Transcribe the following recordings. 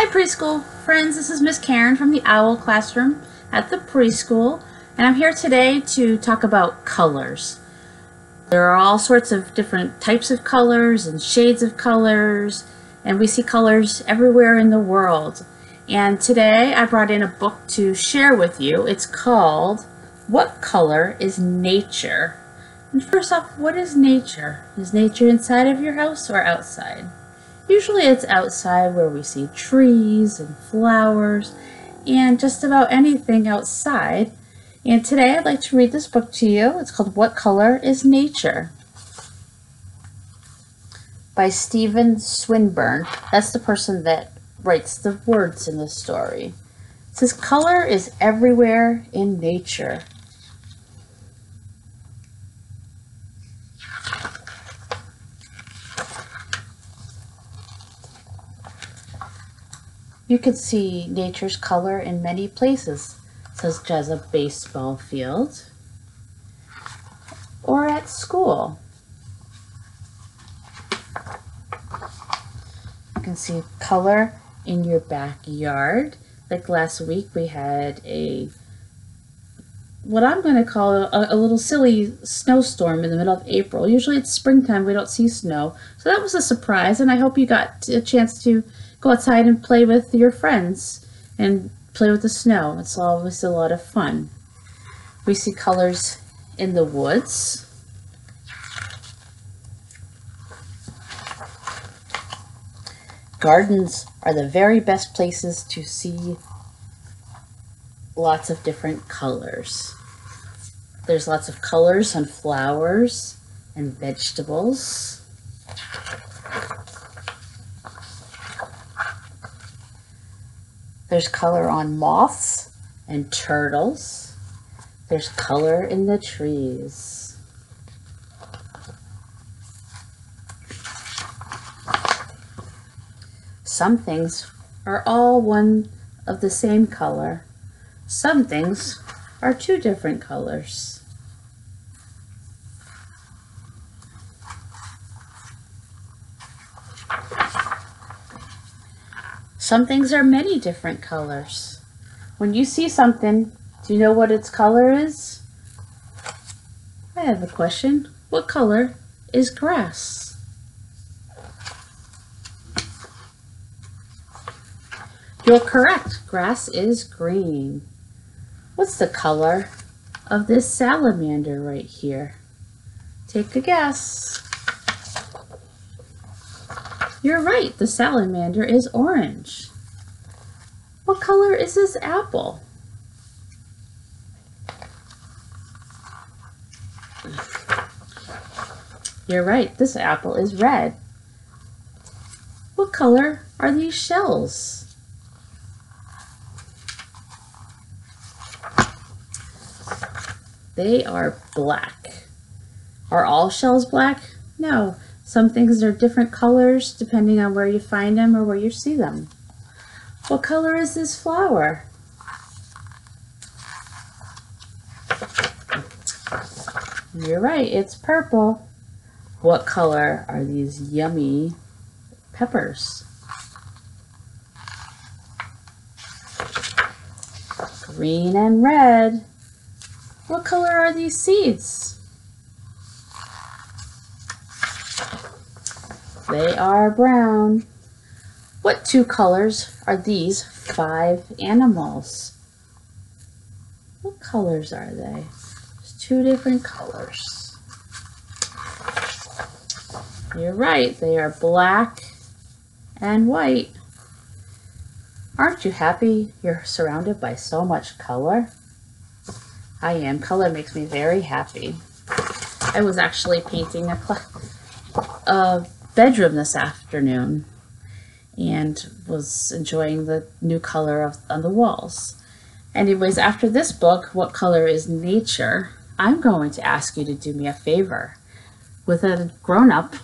Hi preschool friends, this is Miss Karen from the OWL classroom at the preschool, and I'm here today to talk about colors. There are all sorts of different types of colors and shades of colors, and we see colors everywhere in the world. And today I brought in a book to share with you. It's called What Color is Nature? And first off, what is nature? Is nature inside of your house or outside? Usually it's outside where we see trees and flowers and just about anything outside. And today I'd like to read this book to you. It's called What Color is Nature? By Stephen Swinburne. That's the person that writes the words in the story. It says, color is everywhere in nature. You can see nature's color in many places, such as a baseball field or at school. You can see color in your backyard. Like last week we had what I'm going to call a little silly snowstorm in the middle of April. Usually it's springtime, we don't see snow. So that was a surprise, and I hope you got a chance to go outside and play with your friends and play with the snow. It's always a lot of fun. We see colors in the woods. Gardens are the very best places to see lots of different colors. There's lots of colors on flowers and vegetables. There's color on moths and turtles. There's color in the trees. Some things are all one of the same color. Some things are two different colors. Some things are many different colors. When you see something, do you know what its color is? I have a question. What color is grass? You're correct. Grass is green. What's the color of this salamander right here? Take a guess. You're right, the salamander is orange. What color is this apple? You're right, this apple is red. What color are these shells? They are black. Are all shells black? No. Some things are different colors depending on where you find them or where you see them. What color is this flower? You're right, it's purple. What color are these yummy peppers? Green and red. What color are these seeds? They are brown. What two colors are these 5 animals? What colors are they? There's 2 different colors. You're right, they are black and white. Aren't you happy you're surrounded by so much color? I am. Color makes me very happy. I was actually painting a bedroom this afternoon and was enjoying the new color on the walls. Anyways, after this book, What Color is Nature? I'm going to ask you to do me a favor. With a grown-up,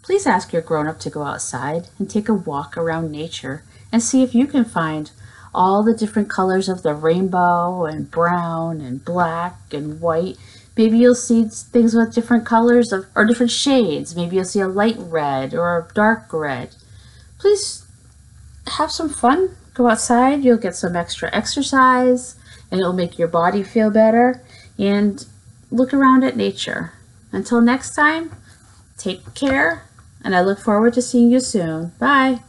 please ask your grown-up to go outside and take a walk around nature and see if you can find all the different colors of the rainbow and brown and black and white. Maybe you'll see things with different colors or different shades. Maybe you'll see a light red or a dark red. Please have some fun. Go outside. You'll get some extra exercise and it'll make your body feel better. And look around at nature. Until next time, take care, and I look forward to seeing you soon. Bye.